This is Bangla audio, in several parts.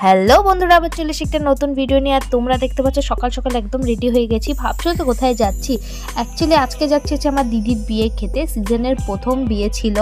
হ্যালো বন্ধুরা, আবার চলে এসেছি একটা নতুন ভিডিও নিয়ে। আর তোমরা দেখতে পাচ্ছ সকাল সকাল একদম রেডি হয়ে গেছি। ভাবছো তো কোথায় যাচ্ছি? অ্যাকচুয়ালি আজকে যাচ্ছি হচ্ছে আমার দিদির বিয়ে খেতে। সিজনের প্রথম বিয়ে ছিল।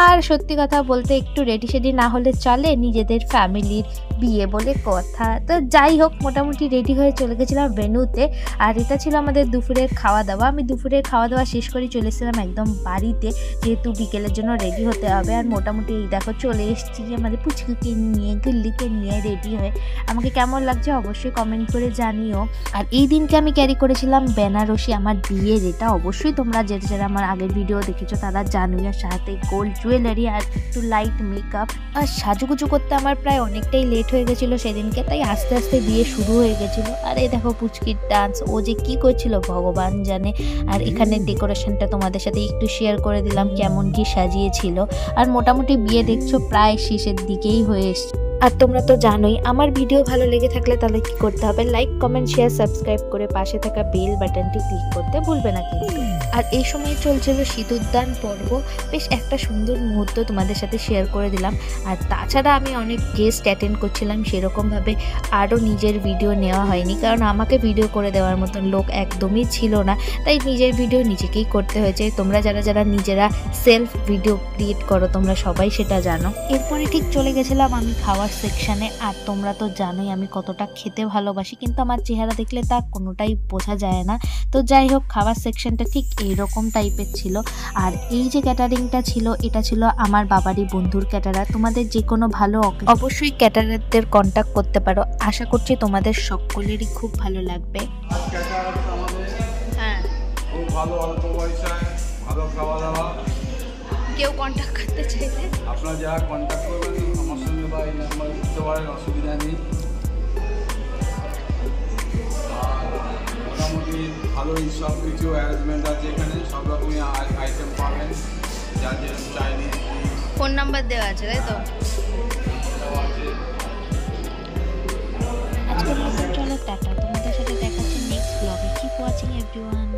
আর সত্যি কথা বলতে একটু রেডি সেডি না হলে চলে, নিজেদের ফ্যামিলির বিয়ে বলে কথা। তো যাই হোক, মোটামুটি রেডি হয়ে চলে গেছিলাম ভেন্যুতে। আর এটা ছিল আমাদের দুপুরের খাওয়া দাওয়া। আমি দুপুরের খাওয়া দাওয়া শেষ করে চলে এসেছিলাম একদম বাড়িতে, যেহেতু বিকেলের জন্য রেডি হতে হবে। আর মোটামুটি এই দেখো চলে এসেছি আমাদের পুচকুকে নিয়ে, গুল্লিকে নিয়ে রেডি হয়ে। আমাকে কেমন লাগছে অবশ্যই কমেন্ট করে জানিও। আর এই দিনকে আমি ক্যারি করেছিলাম বেনারসি, আমার বিয়ের। এটা অবশ্যই তোমরা যারা আমার আগের ভিডিও দেখেছো তারা জানোই। আর সাথে গোল্ড জুয়েলারি আর একটু লাইট মেকআপ। আর সাজুগুজু করতে আমার প্রায় অনেকটাই লেট হয়ে গেছিলো সেদিনকে, তাই আস্তে আস্তে বিয়ে শুরু হয়ে গেছিলো। আর এই দেখো পুচকির ডান্স, ও যে কি করছিল ভগবান জানে। আর এখানে ডেকোরেশনটা তোমাদের সাথে একটু শেয়ার করে দিলাম, কেমন কি সাজিয়েছিল। আর মোটামুটি বিয়ে দেখছো প্রায় শেষের দিকেই হয়ে এসছে। আর তোমরা তো জানোই, আমার ভিডিও ভালো লেগে থাকলে তাহলে কি করতে হবে, লাইক কমেন্ট শেয়ার সাবস্ক্রাইব করে পাশে থাকা বেল বাটনটি ক্লিক করতে ভুলবে না কিন্তু। আর এই সময় চলছিল সিঁদুরদান পর্ব। বেশ একটা সুন্দর মুহূর্ত তোমাদের সাথে শেয়ার করে দিলাম। আর তাছাড়া আমি অনেক গেস্ট অ্যাটেন্ড করছিলাম, সেরকমভাবে আরও নিজের ভিডিও নেওয়া হয়নি, কারণ আমাকে ভিডিও করে দেওয়ার মতন লোক একদমই ছিল না। তাই নিজের ভিডিও নিজেকেই করতে হয়েছে। তোমরা যারা নিজেরা সেলফ ভিডিও ক্রিয়েট করো তোমরা সবাই সেটা জানো। এরপরে ঠিক চলে গেছিলাম আমি খাওয়ার সেকশানে। আর তোমরা তো জানোই আমি কতটা খেতে ভালোবাসি, কিন্তু আমার চেহারা দেখলে তা কোনোটাই বোঝা যায় না। তো যাই হোক, খাওয়ার সেকশনটা ঠিক এইরকম টাইপের ছিল। আর এই যে ক্যাটারিংটা ছিল, এটা ছিল আমার বাবারই বন্ধুর ক্যাটারার। তোমাদের যে কোনো ভালো অবশ্যই ক্যাটারারদের কন্ট্যাক্ট করতে পারো। আশা করছি তোমাদের সকলেরই খুব ভালো লাগবে। হ্যাঁ, খুব ভালো, অল্প পয়সায় ভালো খাওয়া দাওয়া। কেউ কন্ট্যাক্ট করতে চাইলে আপনারা যারা কন্ট্যাক্ট করবেন আমার সঙ্গে বা এই নাম্বার দিতে পারেন, অসুবিধা নেই। আর মোটামুটি ভালোই সব কিছু অ্যারেঞ্জমেন্ট আছে এখানে, সব রকমই আইটেম পাবেন, যা যে চাইনিজ। ফোন নাম্বার দেওয়া আছে তাই তো? আজকের মতো চলো টাটা, তোমাদের সাথে দেখাচ্ছি নেক্সট ব্লগে। Keep watching everyone.